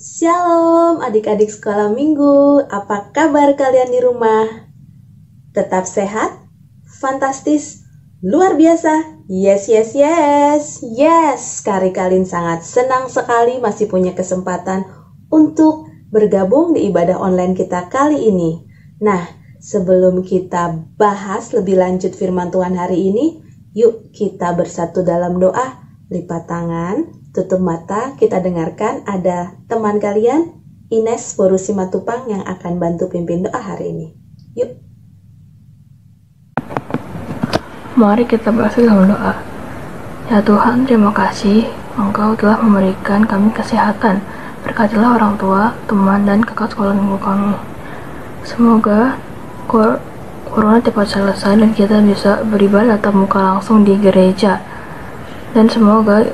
Shalom adik-adik sekolah minggu, apa kabar kalian di rumah? Tetap sehat? Fantastis? Luar biasa? Yes, yes, yes! Yes, Kak Rikalin sangat senang sekali masih punya kesempatan untuk bergabung di ibadah online kita kali ini. Nah, sebelum kita bahas lebih lanjut firman Tuhan hari ini, yuk kita bersatu dalam doa, lipat tangan, tutup mata, kita dengarkan ada teman kalian, Ines Boru Simatupang yang akan bantu pimpin doa hari ini. Yuk. Mari kita bersatu dalam doa. Ya Tuhan, terima kasih Engkau telah memberikan kami kesehatan. Berkatilah orang tua, teman, dan kakak sekolah minggu kami. Semoga corona cepat selesai dan kita bisa beribadah tatap muka langsung di gereja. Dan semoga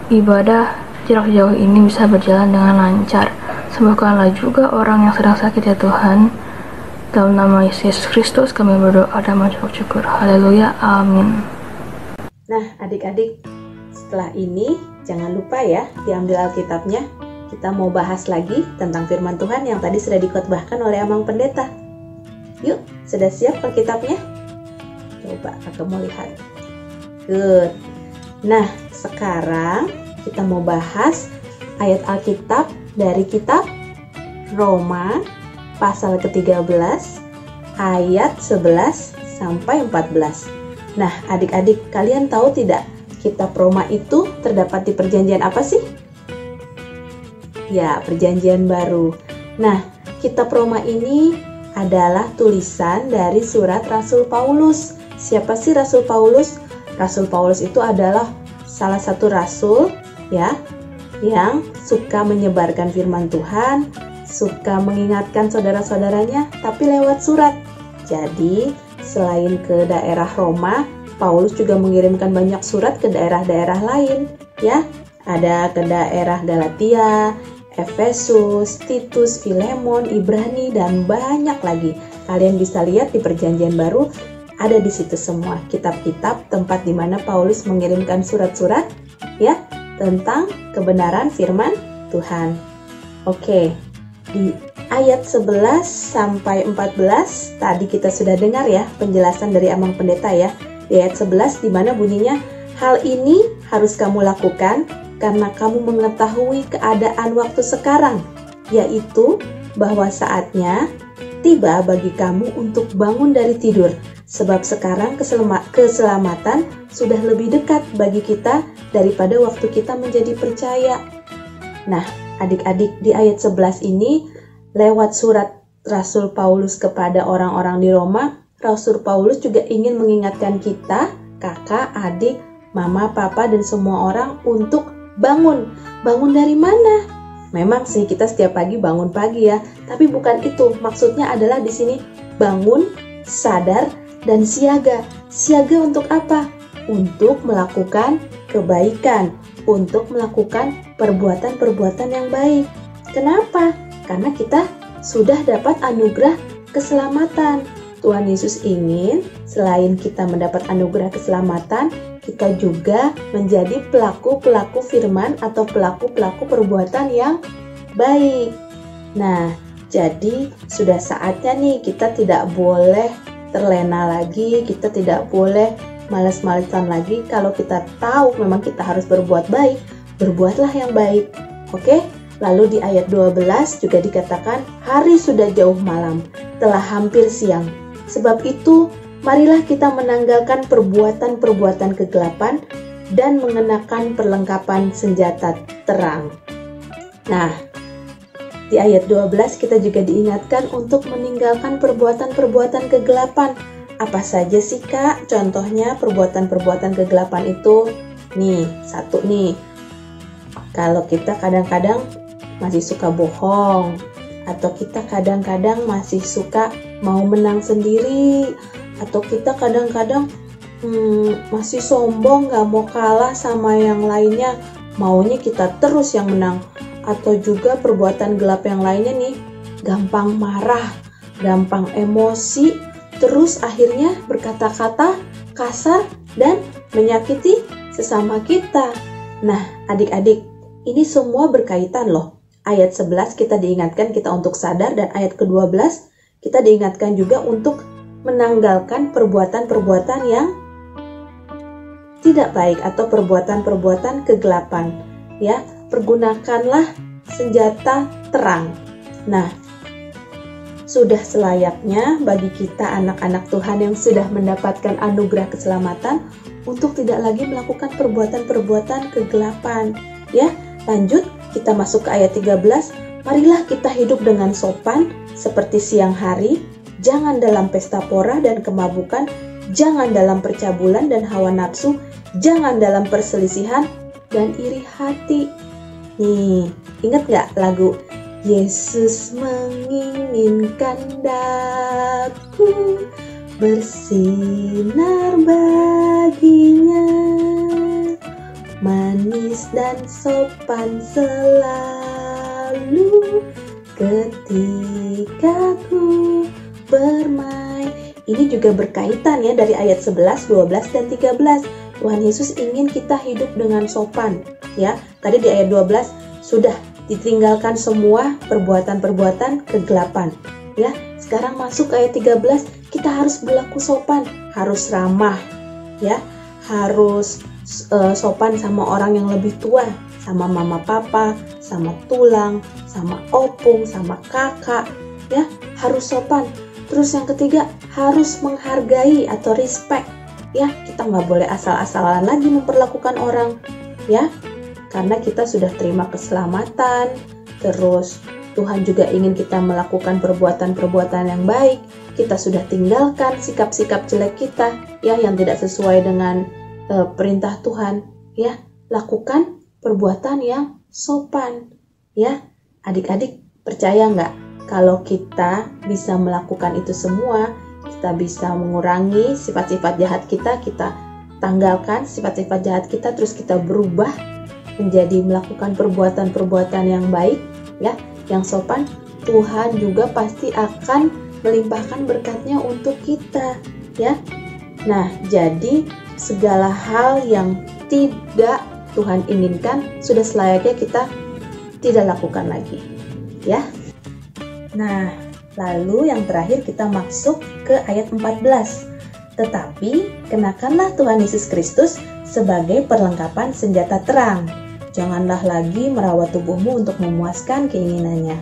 ibadah jarak jauh ini bisa berjalan dengan lancar. Sembuhkanlah juga orang yang sedang sakit ya Tuhan. Dalam nama Yesus Kristus kami berdoa dan mengucap syukur. Haleluya, amin. Nah adik-adik, setelah ini jangan lupa ya diambil Alkitabnya. Kita mau bahas lagi tentang firman Tuhan yang tadi sudah dikhotbahkan oleh Amang Pendeta. Yuk, sudah siap Alkitabnya? Coba kakak mau lihat. Good. Nah, sekarang kita mau bahas ayat Alkitab dari kitab Roma pasal ke-13 ayat 11 sampai 14. Nah, adik-adik, kalian tahu tidak kitab Roma itu terdapat di perjanjian apa sih? Ya, perjanjian baru. Nah, kitab Roma ini adalah tulisan dari surat Rasul Paulus. Siapa sih Rasul Paulus? Rasul Paulus itu adalah salah satu rasul ya yang suka menyebarkan firman Tuhan, suka mengingatkan saudara-saudaranya tapi lewat surat. Jadi, selain ke daerah Roma, Paulus juga mengirimkan banyak surat ke daerah-daerah lain ya. Ada ke daerah Galatia, Efesus, Titus, Filemon, Ibrani, dan banyak lagi. Kalian bisa lihat di perjanjian baru ada di situ semua kitab-kitab tempat di mana Paulus mengirimkan surat-surat ya tentang kebenaran firman Tuhan. Oke, di ayat 11 sampai 14 tadi kita sudah dengar ya penjelasan dari Amang Pendeta ya. Di ayat 11 di mana bunyinya, hal ini harus kamu lakukan karena kamu mengetahui keadaan waktu sekarang, yaitu bahwa saatnya tiba bagi kamu untuk bangun dari tidur. Sebab sekarang keselamatan sudah lebih dekat bagi kita daripada waktu kita menjadi percaya. Nah, adik-adik, di ayat 11 ini, lewat surat Rasul Paulus kepada orang-orang di Roma, Rasul Paulus juga ingin mengingatkan kita, kakak, adik, mama, papa, dan semua orang untuk bangun. Bangun dari mana? Memang sih kita setiap pagi bangun pagi ya, tapi bukan itu. Maksudnya adalah di sini bangun, sadar, dan siaga. Siaga untuk apa? Untuk melakukan kebaikan, untuk melakukan perbuatan-perbuatan yang baik. Kenapa? Karena kita sudah dapat anugerah keselamatan. Tuhan Yesus ingin selain kita mendapat anugerah keselamatan, kita juga menjadi pelaku-pelaku firman atau pelaku-pelaku perbuatan yang baik. Nah, jadi sudah saatnya nih kita tidak boleh terlena lagi, kita tidak boleh malas-malasan lagi. Kalau kita tahu memang kita harus berbuat baik, berbuatlah yang baik. Oke? Lalu di ayat 12 juga dikatakan, hari sudah jauh malam, telah hampir siang. Sebab itu, marilah kita menanggalkan perbuatan-perbuatan kegelapan dan mengenakan perlengkapan senjata terang. Nah, di ayat 12 kita juga diingatkan untuk meninggalkan perbuatan-perbuatan kegelapan. Apa saja sih Kak? Contohnya perbuatan-perbuatan kegelapan itu. Nih, satu nih. Kalau kita kadang-kadang masih suka bohong, atau kita kadang-kadang masih suka mau menang sendiri, atau kita kadang-kadang masih sombong, gak mau kalah sama yang lainnya, maunya kita terus yang menang. Atau juga perbuatan gelap yang lainnya nih, gampang marah, gampang emosi, terus akhirnya berkata-kata kasar dan menyakiti sesama kita. Nah, adik-adik, ini semua berkaitan loh ayat 11 kita diingatkan kita untuk sadar, dan ayat ke-12 kita diingatkan juga untuk menanggalkan perbuatan-perbuatan yang tidak baik atau perbuatan-perbuatan kegelapan. Ya, pergunakanlah senjata terang. Nah, sudah selayaknya bagi kita anak-anak Tuhan yang sudah mendapatkan anugerah keselamatan untuk tidak lagi melakukan perbuatan-perbuatan kegelapan. Ya, lanjut kita masuk ke ayat 13. Marilah kita hidup dengan sopan seperti siang hari, jangan dalam pesta pora dan kemabukan, jangan dalam percabulan dan hawa nafsu, jangan dalam perselisihan dan iri hati. Nih, ingat gak lagu Yesus menginginkan daku bersinar baginya, manis dan sopan selalu ketika ku bermain. Ini juga berkaitan ya dari ayat 11, 12, dan 13. Tuhan Yesus ingin kita hidup dengan sopan. Ya, tadi di ayat 12 sudah ditinggalkan semua perbuatan-perbuatan kegelapan. Ya, sekarang masuk ke ayat 13, kita harus berlaku sopan, harus ramah. Ya, harus sopan sama orang yang lebih tua, sama mama papa, sama tulang, sama opung, sama kakak. Ya, harus sopan. Terus yang ketiga, harus menghargai atau respect. Ya, kita nggak boleh asal-asalan lagi memperlakukan orang. Ya, karena kita sudah terima keselamatan. Terus Tuhan juga ingin kita melakukan perbuatan-perbuatan yang baik. Kita sudah tinggalkan sikap-sikap jelek kita, ya, yang tidak sesuai dengan perintah Tuhan. Ya, lakukan perbuatan yang sopan. Ya, adik-adik percaya nggak? Kalau kita bisa melakukan itu semua, kita bisa mengurangi sifat-sifat jahat kita tanggalkan sifat-sifat jahat kita, terus kita berubah menjadi melakukan perbuatan-perbuatan yang baik, ya, yang sopan. Tuhan juga pasti akan melimpahkan berkatnya untuk kita, ya. Nah, jadi segala hal yang tidak Tuhan inginkan sudah selayaknya kita tidak lakukan lagi, ya. Nah, lalu yang terakhir kita masuk ke ayat 14. Tetapi kenakanlah Tuhan Yesus Kristus sebagai perlengkapan senjata terang. Janganlah lagi merawat tubuhmu untuk memuaskan keinginannya.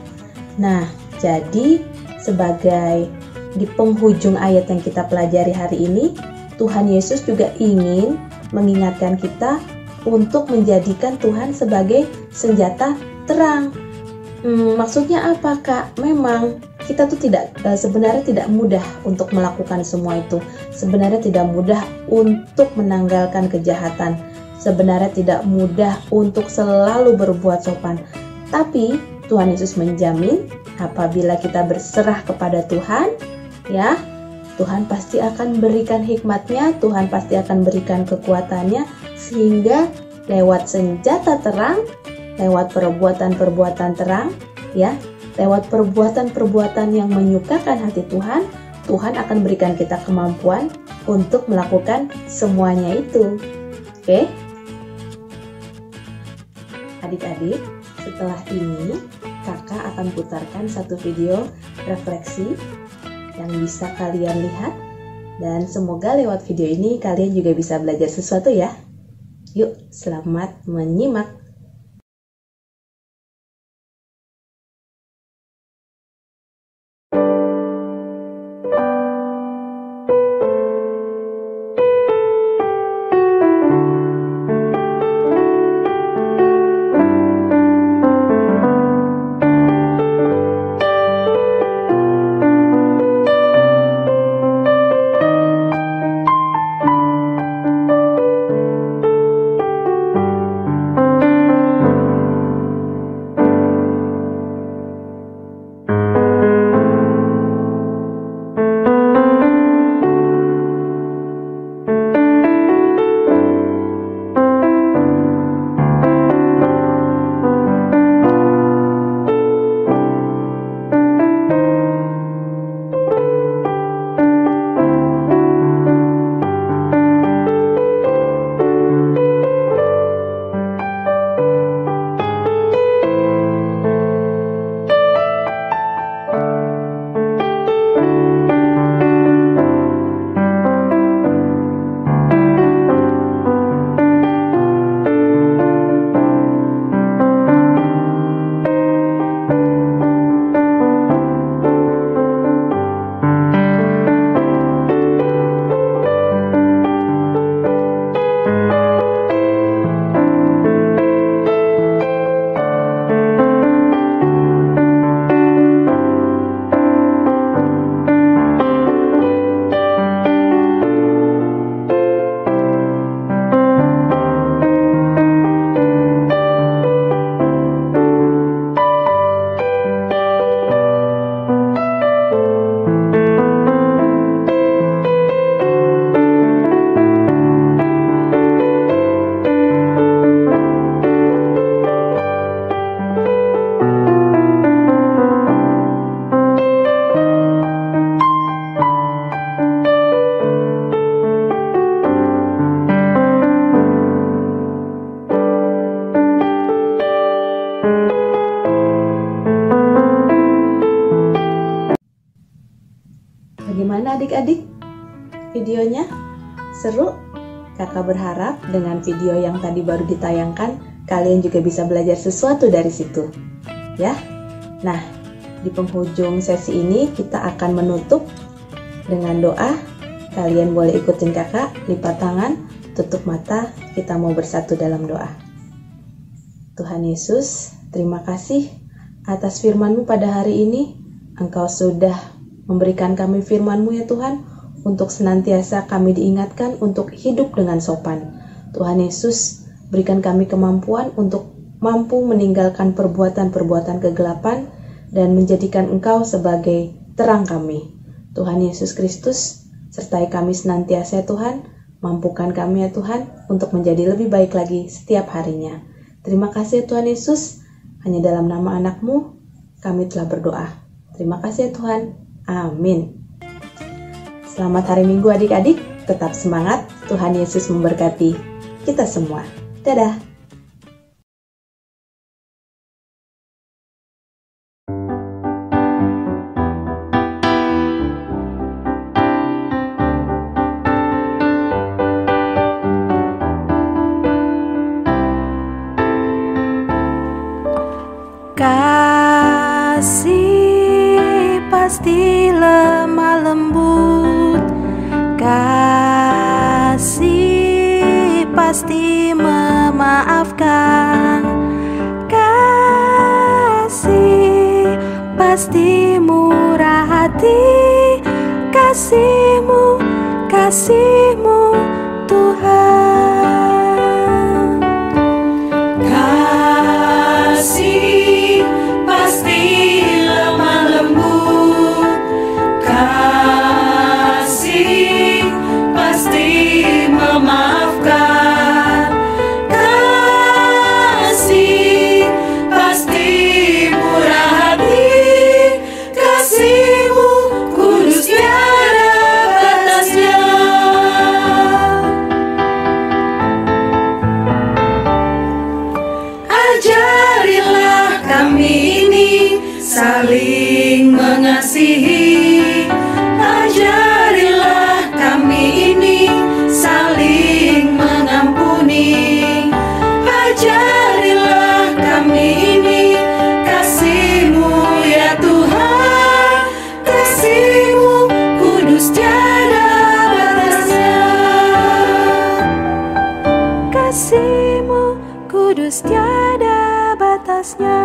Nah, jadi sebagai di penghujung ayat yang kita pelajari hari ini, Tuhan Yesus juga ingin mengingatkan kita untuk menjadikan Tuhan sebagai senjata terang. Maksudnya apa, Kak? Memang kita tuh sebenarnya tidak mudah untuk melakukan semua itu. Sebenarnya tidak mudah untuk menanggalkan kejahatan. Sebenarnya tidak mudah untuk selalu berbuat sopan. Tapi Tuhan Yesus menjamin apabila kita berserah kepada Tuhan, ya, Tuhan pasti akan berikan hikmatnya, Tuhan pasti akan berikan kekuatannya, sehingga lewat senjata terang, lewat perbuatan-perbuatan terang, ya, lewat perbuatan-perbuatan yang menyukakan hati Tuhan, Tuhan akan berikan kita kemampuan untuk melakukan semuanya itu. Oke? Adik-adik, setelah ini kakak akan putarkan satu video refleksi yang bisa kalian lihat, dan semoga lewat video ini kalian juga bisa belajar sesuatu ya. Yuk, selamat menyimak. adik-adik? Videonya seru? Kakak berharap dengan video yang tadi baru ditayangkan, kalian juga bisa belajar sesuatu dari situ. Ya. Nah, di penghujung sesi ini kita akan menutup dengan doa. Kalian boleh ikutin kakak, lipat tangan, tutup mata, kita mau bersatu dalam doa. Tuhan Yesus, terima kasih atas firman-Mu pada hari ini. Engkau sudah memberikan kami firman-Mu ya Tuhan, untuk senantiasa kami diingatkan untuk hidup dengan sopan. Tuhan Yesus, berikan kami kemampuan untuk mampu meninggalkan perbuatan-perbuatan kegelapan dan menjadikan Engkau sebagai terang kami. Tuhan Yesus Kristus, sertai kami senantiasa ya Tuhan, mampukan kami ya Tuhan untuk menjadi lebih baik lagi setiap harinya. Terima kasih ya Tuhan Yesus, hanya dalam nama anak-Mu kami telah berdoa. Terima kasih ya Tuhan. Amin. Selamat hari Minggu adik-adik, tetap semangat, Tuhan Yesus memberkati kita semua. Dadah! Kasih pasti lemah lembut, kasih pasti memaafkan, kasih pasti murah hati, kasih-Mu, kasih-Mu Tuhan. Kasih pasti lemah lembut, kasih pasti memaafkan, kasih pasti murah hati, kasih-Mu kudus tiada batasnya. Ajarilah kami ini saling mengasihi, ajarilah kami ini saling mengampuni, ajarilah kami ini kasih-Mu ya Tuhan, kasih-Mu kudus tiada batasnya, kasih-Mu kudus tiada batasnya.